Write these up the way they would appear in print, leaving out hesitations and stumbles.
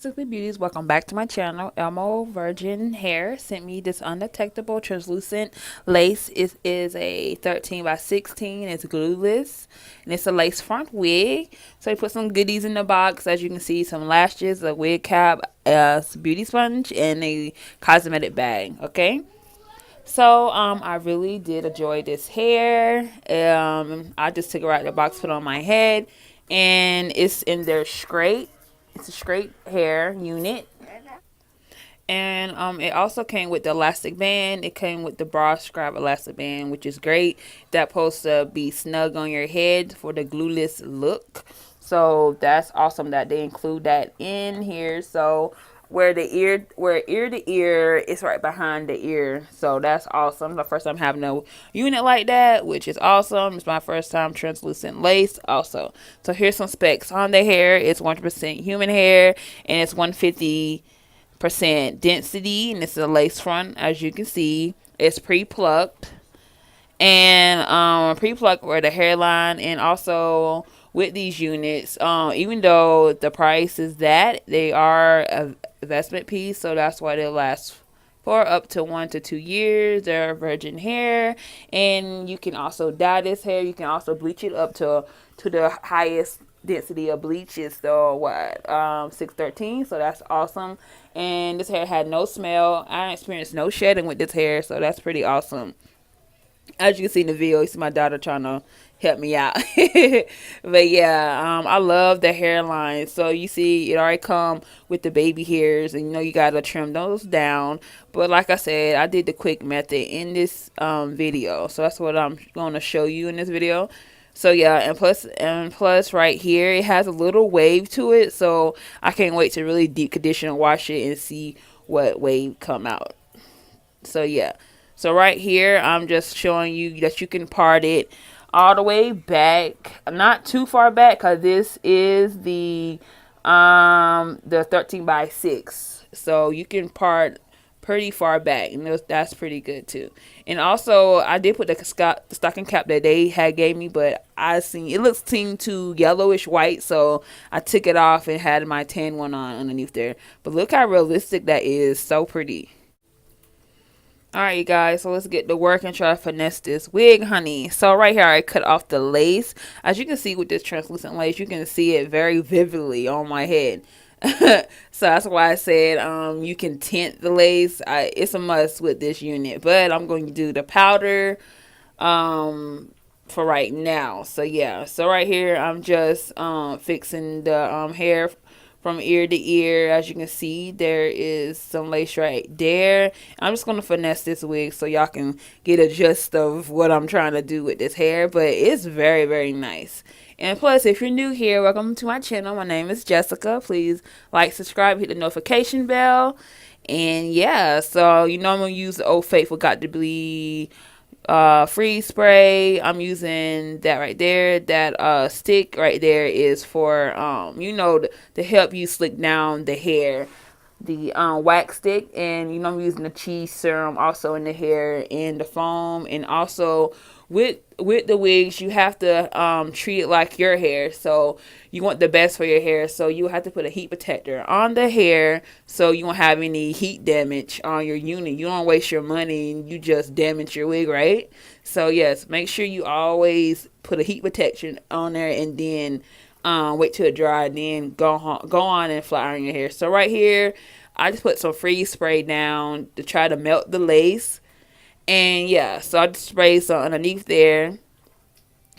stupid beauties, welcome back to my channel. Elmo Virgin Hair sent me this undetectable translucent lace. It is a 13 by 16. It's glueless and it's a lace front wig. So he put some goodies in the box, as you can see, some lashes, a wig cap, a beauty sponge, and a cosmetic bag. Okay, so I really did enjoy this hair. I just took it right out of the box, put it on my head, and it's in there straight. It's a straight hair unit. And it also came with the elastic band. It came with the bra strap elastic band, which is great. That's supposed to be snug on your head for the glueless look. So that's awesome that they include that in here. So where ear to ear, it's right behind the ear. So that's awesome. The first time having a unit like that, which is awesome. It's my first time translucent lace also. So here's some specs on the hair. It's 100% human hair, and it's 150% density, and it's a lace front, as you can see. It's pre-plucked, and pre-plucked where the hairline, and also with these units, even though the price is that, they are a investment piece, so that's why they last for up to 1 to 2 years. They're virgin hair, and you can also dye this hair. You can also bleach it up to the highest density of bleach is the what 613, so that's awesome. And this hair had no smell. I experienced no shedding with this hair, so that's pretty awesome. As you can see in the video, you see my daughter trying to help me out. But yeah, I love the hairline. So you see it already come with the baby hairs, and you know you gotta trim those down. But like I said, I did the quick method in this video, so that's what I'm going to show you in this video. So yeah, and plus right here it has a little wave to it, so I can't wait to really deep condition and wash it and see what wave come out. So yeah, so right here I'm just showing you that you can part it all the way back, not too far back, because this is the 13 by 6, so you can part pretty far back, and that's pretty good too. And also I did put the stocking cap that they had gave me, but I seen it looks seemed too yellowish white, so I took it off and had my tan one on underneath there. But look how realistic that is. So pretty. Alright, you guys, so let's get to work and try to finesse this wig, honey. So right here I cut off the lace. As you can see with this translucent lace, you can see it very vividly on my head. So that's why I said you can tint the lace. It's a must with this unit, but I'm going to do the powder for right now. So yeah, so right here I'm just fixing the hair from ear to ear. As you can see, there is some lace right there. I'm just going to finesse this wig so y'all can get a gist of what I'm trying to do with this hair, but it's very, very nice. And plus, if you're new here, welcome to my channel. My name is Jessica. Please like, subscribe, hit the notification bell. And yeah, so you know I'm going to use the Old Faithful Got to Bleed freeze spray. I'm using that right there. That stick right there is for you know, to help you slick down the hair, the wax stick. And you know I'm using the cheese serum also in the hair, and the foam. And also with the wigs, you have to treat it like your hair, so you want the best for your hair, so you have to put a heat protector on the hair so you won't have any heat damage on your unit. You don't waste your money and you just damage your wig, right? So yes, make sure you always put a heat protection on there, and then wait till it dry, then go on and flat iron your hair. So right here I just put some freeze spray down to try to melt the lace. And yeah, so I just sprayed some underneath there.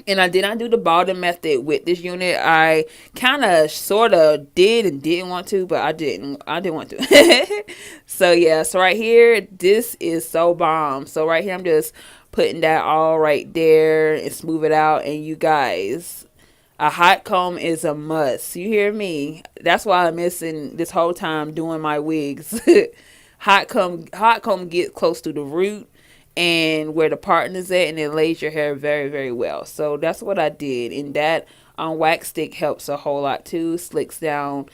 And I did not do the balding method with this unit. I kind of sort of did and didn't want to, but I didn't want to. So yeah, so right here, this is so bomb. So right here I'm just putting that all right there and smooth it out. And you guys, a hot comb is a must. You hear me? That's why I'm missing this whole time doing my wigs. Hot comb get close to the root and where the partner's at, and it lays your hair very, very well. So that's what I did, and that wax stick helps a whole lot too. Slicks down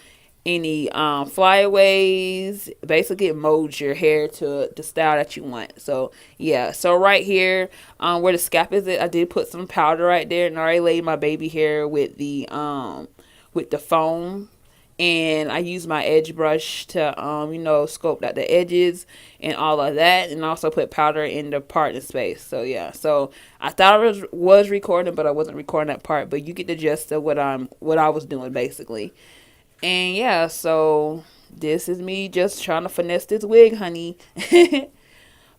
any flyaways. Basically it molds your hair to the style that you want. So yeah, so right here where the scalp is at, I did put some powder right there, and I already laid my baby hair with the foam. and I use my edge brush to sculpt out the edges and all of that, and also put powder in the parting space. So yeah, so I thought I was recording, but I wasn't recording that part. But you get the gist of what I was doing basically. And yeah, so this is me just trying to finesse this wig, honey.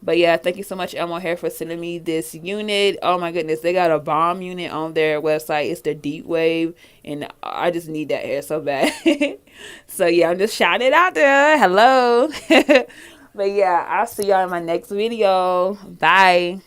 But yeah, thank you so much, Elmo Hair, for sending me this unit. Oh my goodness, they got a bomb unit on their website. It's the Deep Wave, and I just need that hair so bad. So yeah, I'm just shouting it out there. Hello. But yeah, I'll see y'all in my next video. Bye.